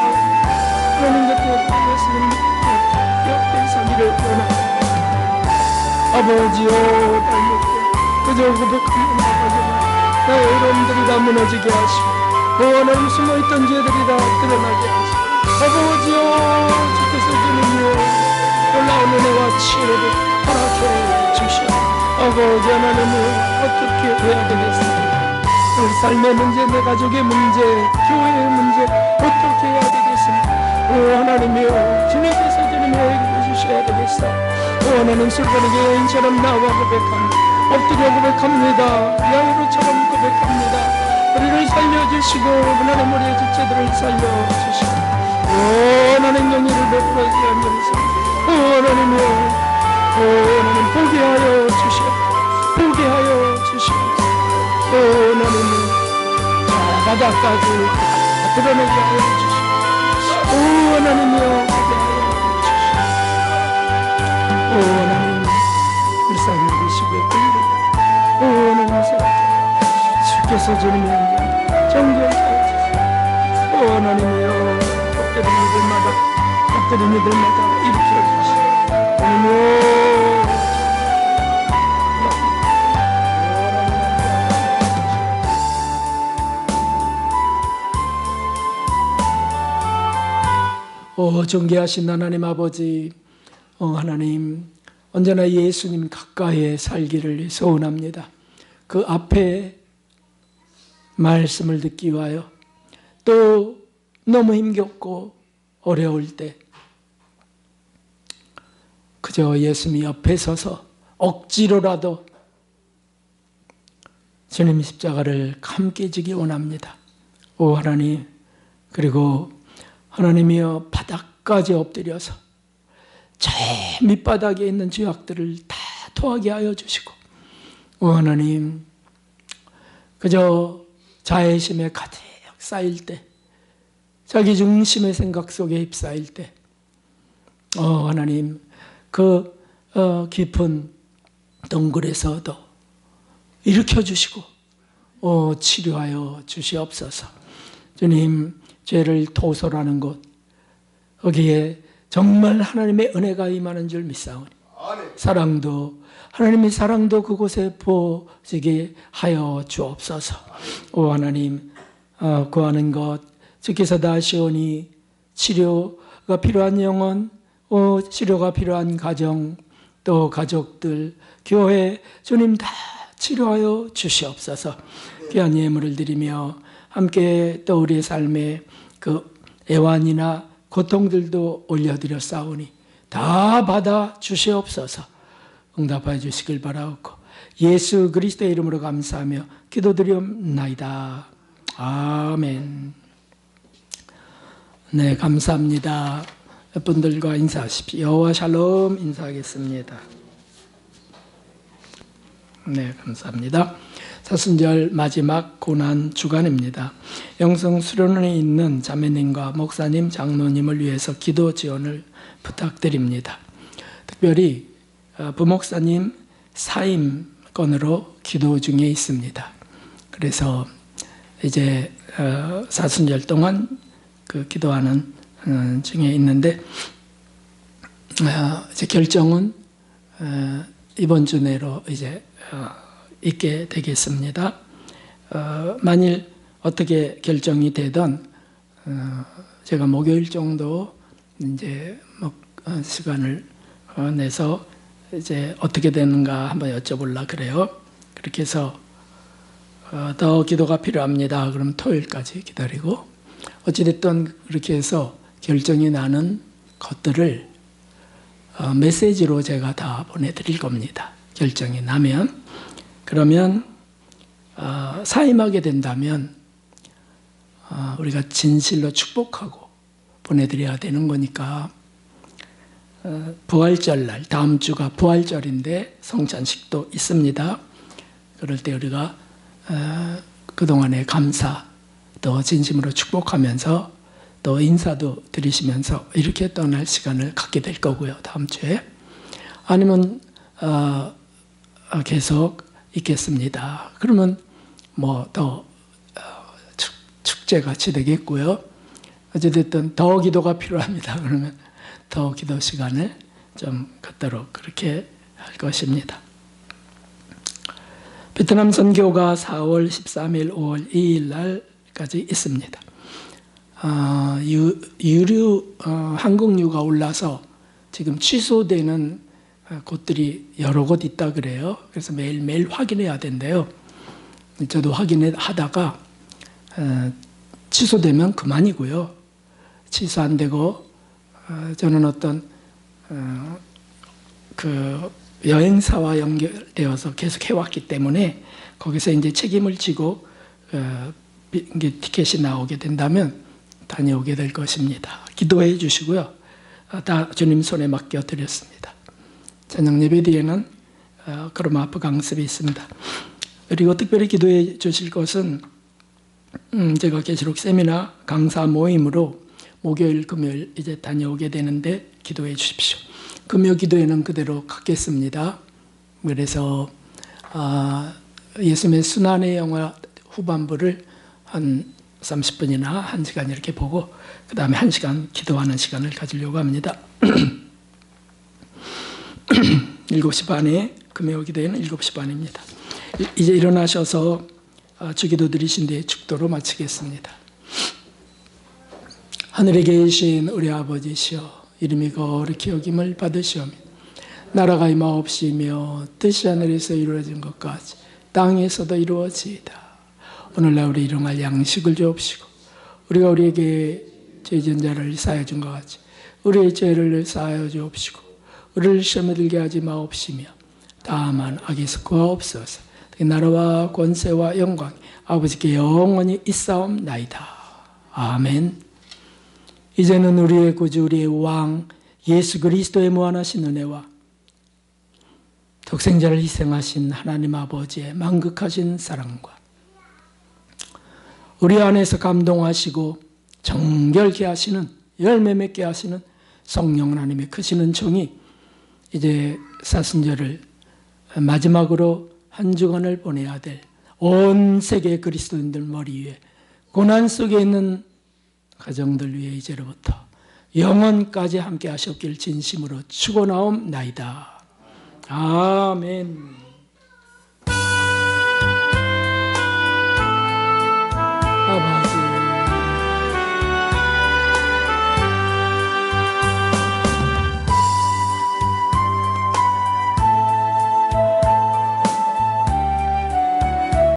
하나님 곁에 예수님 옆에 서기를 원합니다. 아버지여 닮을게 그저 고백하는 아버지가 나의 이름들이 다 무너지게 하시고 하나님 숨어있던 죄들이 다 드러나게 하시고 아버지여 주께서 주님이여 놀라운 은혜와 치료를 허락해 주시오. 아버지 하나님은 어떻게 해야 되겠습니까? 우리 삶의 문제, 내 가족의 문제, 교회의 문제 어떻게 해야 되겠습니까? 하나님이여 주님께서 주님의 해결해 주셔야 되겠어. 하나님 술버리게 여인처럼 나와 고백합니다. 엎드려 고백합니다. 야이로처럼 고백합니다. 우리를 살려주시고 하나님 우리의 지체들을 살려주시고 하나님 영예를 베풀어 주시면서 하나님이여 하나님 보게 하여 주시옵소서. 보게 하여 주시옵소서. 하나님은 바닥까지 드러내게 하여 주시옵소서. 하나님이여 보게 하여 주시옵소서. 하나님 불쌍히 여기시고 하나님 주께서 주님의 정결케 해주시옵소서. 하나님이여 엎드린 이들마다 일으켜 주시옵소서. 존귀하신 하나님 아버지 하나님 언제나 예수님 가까이에 살기를 소원합니다. 그 앞에 말씀을 듣기 위하여 또 너무 힘겹고 어려울 때 그저 예수님 옆에 서서 억지로라도 주님 십자가를 함께 지기 원합니다. 오 하나님 그리고 하나님이여 바닥까지 엎드려서 저 밑바닥에 있는 죄악들을 다 토하게 하여 주시고 오 하나님 그저 자애심에 가득 쌓일 때 자기 중심의 생각 속에 휩싸일 때 하나님 그 깊은 동굴에서도 일으켜 주시고 치료하여 주시옵소서. 주님 죄를 토설하는 곳 거기에 정말 하나님의 은혜가 임하는 줄 믿사오니 사랑도 하나님의 사랑도 그곳에 부어지게 하여 주옵소서. 오 하나님 구하는 것 주께서 다 아시오니 치료가 필요한 영혼 치료가 필요한 가정 또 가족들 교회 주님 다 치료하여 주시옵소서. 귀한 예물을 드리며 함께 또 우리의 삶에 그 애환이나 고통들도 올려드렸사오니 다 받아 주시옵소서. 응답하여 주시길 바라옵고 예수 그리스도의 이름으로 감사하며 기도드리옵나이다. 아멘. 네, 감사합니다. 분들과 인사하십시오. 여호와 샬롬 인사하겠습니다. 네, 감사합니다. 사순절 마지막 고난 주간입니다. 영성 수련원에 있는 자매님과 목사님, 장로님을 위해서 기도 지원을 부탁드립니다. 특별히 부목사님 사임 건으로 기도 중에 있습니다. 그래서 이제 사순절 동안 그 기도하는 중에 있는데 이제 결정은 이번 주 내로 이제 있게 되겠습니다. 만일 어떻게 결정이 되든 제가 목요일 정도 이제 시간을 내서 이제 어떻게 되는가 한번 여쭤보려 그래요. 그렇게 해서 더 기도가 필요합니다. 그럼 토요일까지 기다리고 어찌됐든 그렇게 해서 결정이 나는 것들을 메시지로 제가 다 보내드릴 겁니다. 결정이 나면. 그러면 사임하게 된다면 우리가 진실로 축복하고 보내드려야 되는 거니까 부활절 날, 다음 주가 부활절인데 성찬식도 있습니다. 그럴 때 우리가 그동안의 감사 또 진심으로 축복하면서 또 인사도 드리시면서 이렇게 떠날 시간을 갖게 될 거고요. 다음 주에. 아니면 계속 있겠습니다. 그러면 뭐 더 축제같이 되겠고요. 어찌됐든 더 기도가 필요합니다. 그러면 더 기도 시간을 좀 갖도록 그렇게 할 것입니다. 베트남 선교가 4월 13일, 5월 2일 날까지 있습니다. 항공유가 올라서 지금 취소되는 곳들이 여러 곳 있다 그래요. 그래서 매일매일 확인해야 된대요. 저도 확인하다가 취소되면 그만이고요. 취소 안 되고 저는 어떤 그 여행사와 연결되어서 계속 해왔기 때문에 거기서 이제 책임을 지고 티켓이 나오게 된다면 다녀오게 될 것입니다. 기도해 주시고요. 다 주님 손에 맡겨 드렸습니다. 저녁 예배 뒤에는 크로마프 강습이 있습니다. 그리고 특별히 기도해 주실 것은 제가 계시록 세미나 강사 모임으로 목요일, 금요일 이제 다녀오게 되는데 기도해 주십시오. 금요 기도회는 그대로 갖겠습니다. 그래서 예수님의 순환의 영화 후반부를 한 30분이나 1시간 이렇게 보고 그 다음에 1시간 기도하는 시간을 가지려고 합니다. 7시 반에 금요 기도회는 7시 반입니다. 이제 일어나셔서 주기도 드리신 뒤에 축도로 마치겠습니다. 하늘에 계신 우리 아버지시여 이름이 거룩히 여김을 받으시오며 나라가 임하옵시며 뜻이 하늘에서 이루어진 것 같이 땅에서도 이루어지이다. 오늘날 우리 일용할 양식을 주옵시고 우리가 우리에게 죄진 자를 사하여 준 것 같이 우리의 죄를 사하여 주옵시고 우리를 시험에 들게 하지 마옵시며 다만 악에서 구하옵소서. 나라와 권세와 영광 아버지께 영원히 있사옵나이다. 아멘. 이제는 우리의 구주 우리의 왕 예수 그리스도의 무한하신 은혜와 독생자를 희생하신 하나님 아버지의 만극하신 사랑과 우리 안에서 감동하시고 정결케 하시는 열매 맺게 하시는 성령 하나님의 크시는 종이 이제 사순절을 마지막으로 한 주간을 보내야 될 온 세계 그리스도인들 머리 위에 고난 속에 있는 가정들 위해 이제로부터 영원까지 함께 하셨길 진심으로 축원하옵나이다. 아멘.